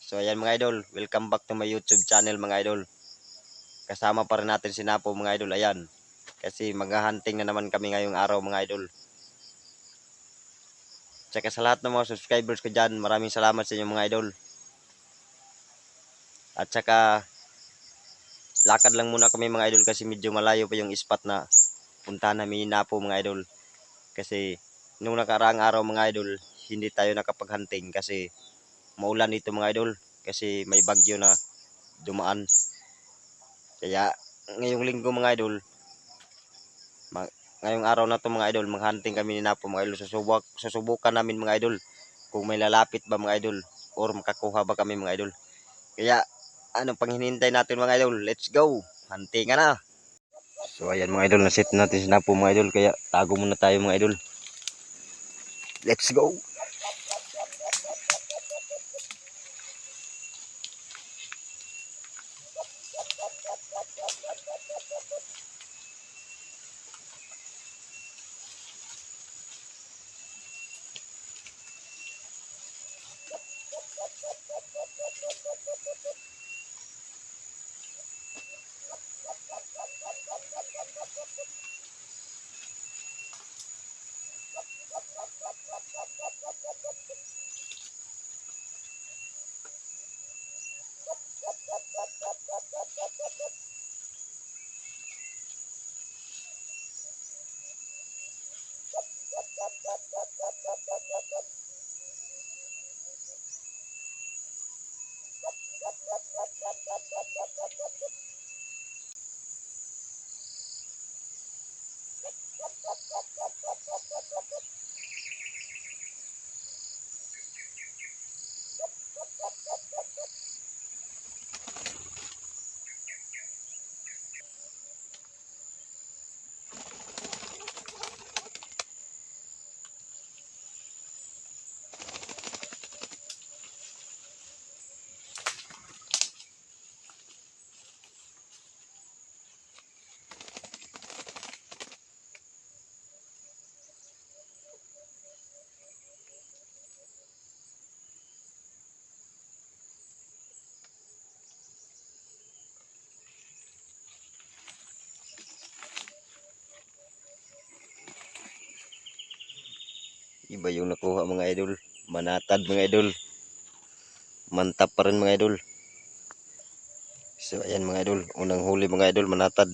So ayan mga idol, welcome back to my YouTube channel mga idol. Kasama pa rin natin si Napo mga idol, ayan. Kasi maghahunting na naman kami ngayong araw mga idol. Tsaka sa lahat ng mga subscribers ko dyan, maraming salamat sa inyo mga idol. At saka lakad lang muna kami mga idol kasi medyo malayo pa yung spot na puntahan namin ni Napo mga idol. Kasi nung nakaraang araw mga idol, hindi tayo nakapag-hunting kasi maulan dito mga idol. Kasi may bagyo na dumaan. Kaya ngayong linggo mga idol, ngayong araw na to mga idol, maghunting kami ni Napo mga idol. Susubukan namin mga idol kung may lalapit ba mga idol or makakuha ba kami mga idol. Kaya anong pang hinihintay natin mga idol? Let's go! Hunting na! So ayan mga idol, naset natin si Napo mga idol. Kaya tago muna tayo mga idol. Let's go! Iba yung nakuha mga idol. Manatad mga idol. Mantap pa rin mga idol. So ayan mga idol, unang huli mga idol, manatad.